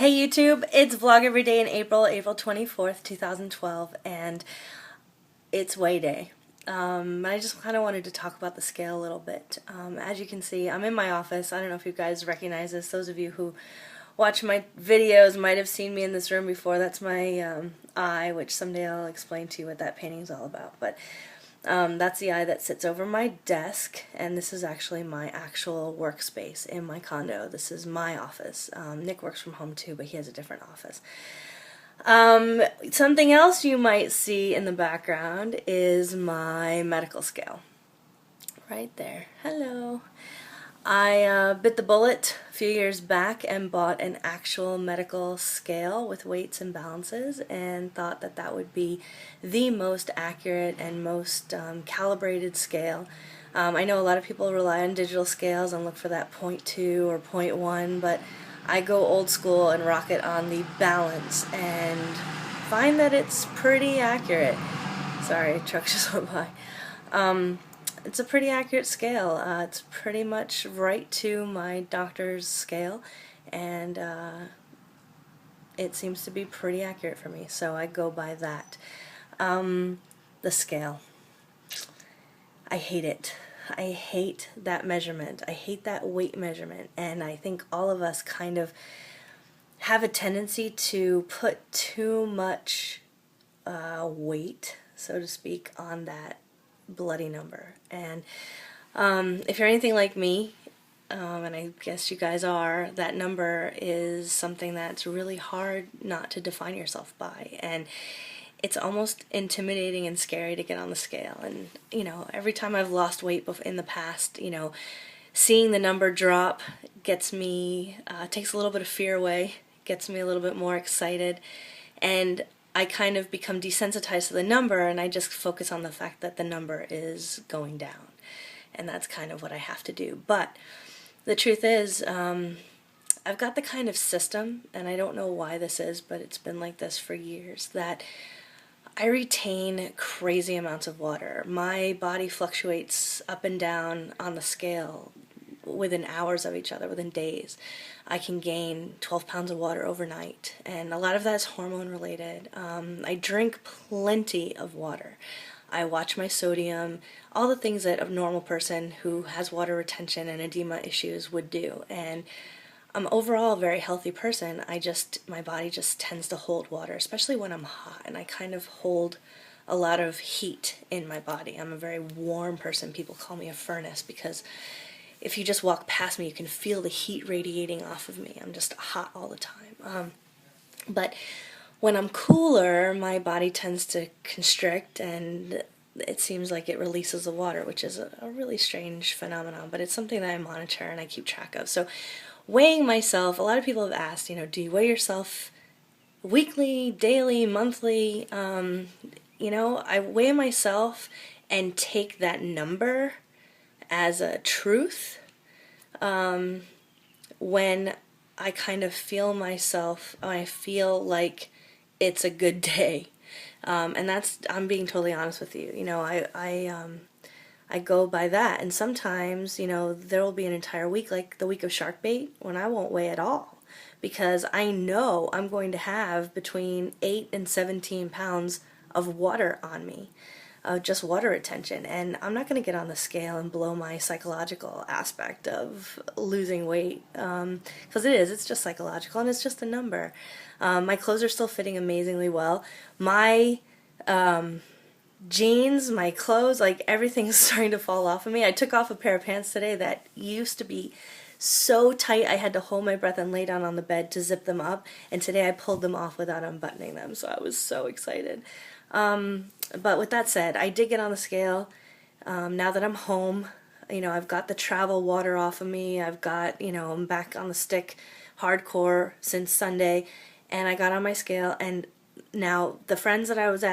Hey YouTube, it's Vlog Every Day in April, April 24th, 2012, and it's weigh day. I just kind of wanted to talk about the scale a little bit. As you can see, I'm in my office. I don't know if you guys recognize this. Those of you who watch my videos might have seen me in this room before. That's my eye, which someday I'll explain to you what that painting's all about. But that's the eye that sits over my desk, and this is actually my actual workspace in my condo. This is my office. Nick works from home too, but he has a different office. Something else you might see in the background is my medical scale. Right there. Hello. I bit the bullet a few years back and bought an actual medical scale with weights and balances, and thought that that would be the most accurate and most calibrated scale. I know a lot of people rely on digital scales and look for that 0.2 or 0.1, but I go old school and rock it on the balance and find that it's pretty accurate. Sorry, truck just went by. It's a pretty accurate scale. It's pretty much right to my doctor's scale, and it seems to be pretty accurate for me, so I go by that. The scale. I hate it. I hate that measurement. I hate that weight measurement, and I think all of us kind of have a tendency to put too much weight, so to speak, on that bloody number. And if you're anything like me, and I guess you guys are, that number is something that's really hard not to define yourself by, and it's almost intimidating and scary to get on the scale. And you know, every time I've lost weight in the past, you know, seeing the number drop gets me, takes a little bit of fear away, gets me a little bit more excited, and I kind of become desensitized to the number, and I just focus on the fact that the number is going down. And that's kind of what I have to do. But the truth is, I've got the kind of system, and I don't know why this is, but it's been like this for years, that I retain crazy amounts of water. My body fluctuates up and down on the scale within hours of each other, within days. I can gain 12 pounds of water overnight, and a lot of that is hormone related. I drink plenty of water. I watch my sodium, all the things that a normal person who has water retention and edema issues would do. And I'm overall a very healthy person. My body just tends to hold water, especially when I'm hot, and I kind of hold a lot of heat in my body. I'm a very warm person. People call me a furnace because if you just walk past me, you can feel the heat radiating off of me. I'm just hot all the time. But when I'm cooler, my body tends to constrict, and it seems like it releases the water, which is a really strange phenomenon, but it's something that I monitor and I keep track of. So weighing myself, a lot of people have asked, you know, do you weigh yourself weekly, daily, monthly? You know, I weigh myself and take that number as a truth when I kind of feel myself, I feel like it's a good day. And that's, I'm being totally honest with you. You know, I go by that, and sometimes, you know, there will be an entire week, like the week of shark bait, when I won't weigh at all, because I know I'm going to have between 8 and 17 pounds of water on me. Just water retention, and I'm not going to get on the scale and blow my psychological aspect of losing weight, because it's just psychological, and it's just a number. My clothes are still fitting amazingly well. My jeans, my clothes, like everything's starting to fall off of me. I took off a pair of pants today that used to be so tight I had to hold my breath and lay down on the bed to zip them up, and today I pulled them off without unbuttoning them, so I was so excited. But with that said, I did get on the scale. Now that I'm home, you know, I've got the travel water off of me. I've got, you know, I'm back on the stick hardcore since Sunday, and I got on my scale, and now the friends that I was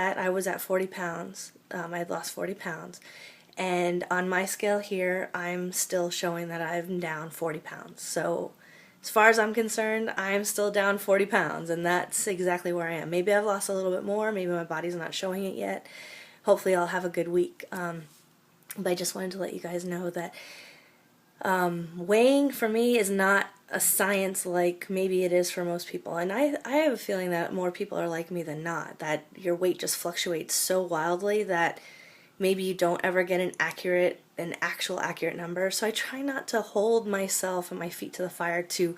at 40 pounds. I had lost 40 pounds. And on my scale here, I'm still showing that I'm down 40 pounds. So as far as I'm concerned, I'm still down 40 pounds, and that's exactly where I am. Maybe I've lost a little bit more, maybe my body's not showing it yet. Hopefully I'll have a good week. But I just wanted to let you guys know that Weighing for me is not a science like maybe it is for most people, and I have a feeling that more people are like me than not, that your weight just fluctuates so wildly that maybe you don't ever get an actual accurate number. So I try not to hold myself and my feet to the fire to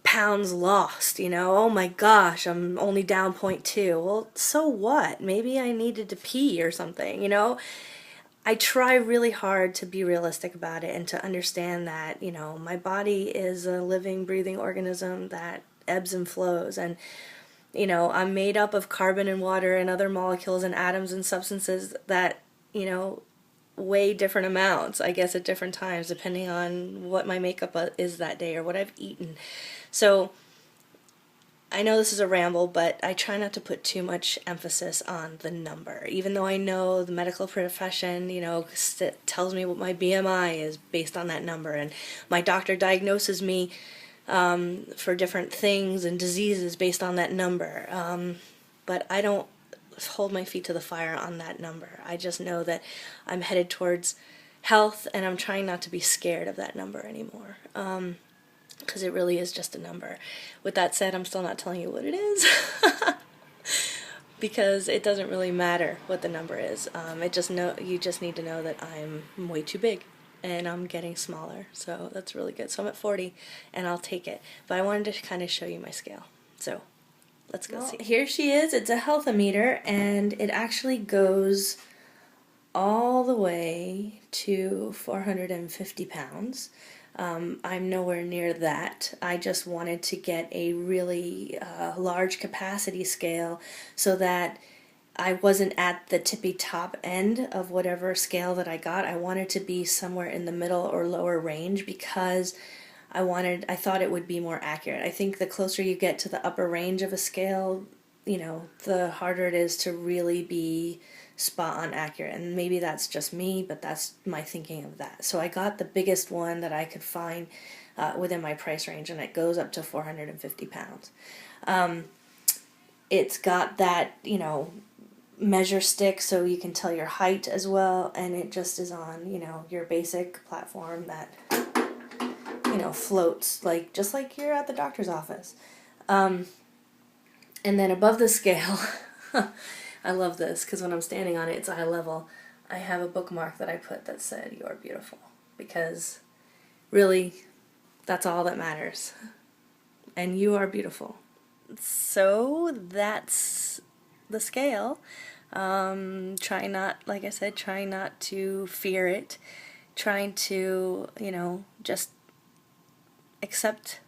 pounds lost, oh my gosh, I'm only down 0.2. Well, so what? Maybe I needed to pee or something. I try really hard to be realistic about it and to understand that, my body is a living, breathing organism that ebbs and flows. And, I'm made up of carbon and water and other molecules and atoms and substances that, weigh different amounts, I guess, at different times, depending on what my makeup is that day or what I've eaten. So I know this is a ramble, but I try not to put too much emphasis on the number, even though I know the medical profession, tells me what my BMI is based on that number, and my doctor diagnoses me for different things and diseases based on that number. But I don't hold my feet to the fire on that number. I just know that I'm headed towards health, and I'm trying not to be scared of that number anymore. Because it really is just a number. With that said, I'm still not telling you what it is. Because it doesn't really matter what the number is. You just need to know that I'm way too big and I'm getting smaller. So that's really good. So I'm at 40 and I'll take it. But I wanted to kind of show you my scale. So let's go see. Here she is. It's a health-o-meter, and it actually goes all the way to 450 pounds. I'm nowhere near that. I just wanted to get a really large capacity scale so that I wasn't at the tippy top end of whatever scale that I got. I wanted to be somewhere in the middle or lower range because I thought it would be more accurate. I think the closer you get to the upper range of a scale, the harder it is to really be spot on accurate. And maybe that's just me, but that's my thinking of that. So I got the biggest one that I could find within my price range, and it goes up to 450 pounds. It's got that, measure stick so you can tell your height as well, and it just is on, your basic platform that, floats just like you're at the doctor's office. And then above the scale, I love this because when I'm standing on it, it's eye level. I have a bookmark that I put that said, "You're beautiful," because really, that's all that matters. And you are beautiful. So that's the scale. Trying not to fear it. Trying to, just accept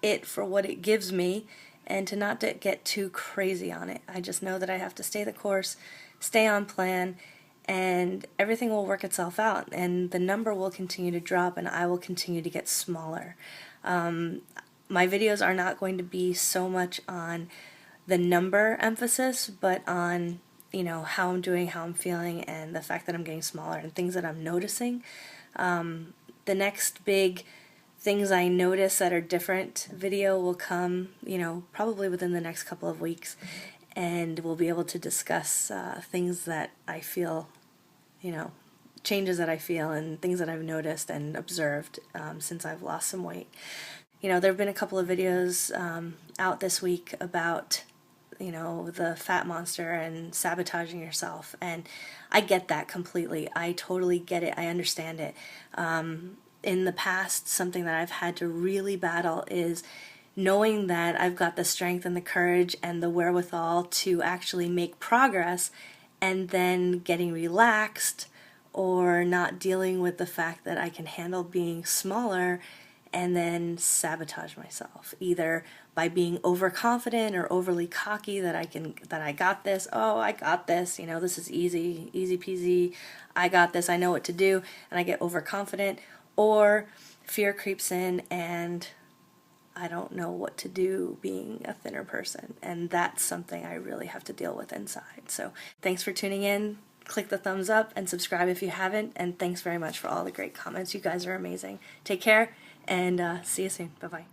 it for what it gives me, and to not get too crazy on it. I just know that I have to stay the course, stay on plan, and everything will work itself out, and the number will continue to drop, and I will continue to get smaller. My videos are not going to be so much on the number emphasis, but on, how I'm doing, how I'm feeling, and the fact that I'm getting smaller, and things that I'm noticing. The next big things I notice that are different video will come, probably within the next couple of weeks, and we'll be able to discuss things that I feel, changes that I feel and things that I've noticed and observed since I've lost some weight. There have been a couple of videos out this week about, the fat monster and sabotaging yourself, and I get that completely. I totally get it. I understand it. In the past, something that I've had to really battle is knowing that I've got the strength and the courage and the wherewithal to actually make progress, and then getting relaxed or not dealing with the fact that I can handle being smaller, and then sabotage myself, either by being overconfident or overly cocky that I got this. Oh, I got this. This is easy peasy. I got this. I know what to do, and I get overconfident. Or fear creeps in and I don't know what to do being a thinner person, and that's something I really have to deal with inside. So thanks for tuning in. Click the thumbs up and subscribe if you haven't, and thanks very much for all the great comments. You guys are amazing. Take care, and see you soon. Bye-bye.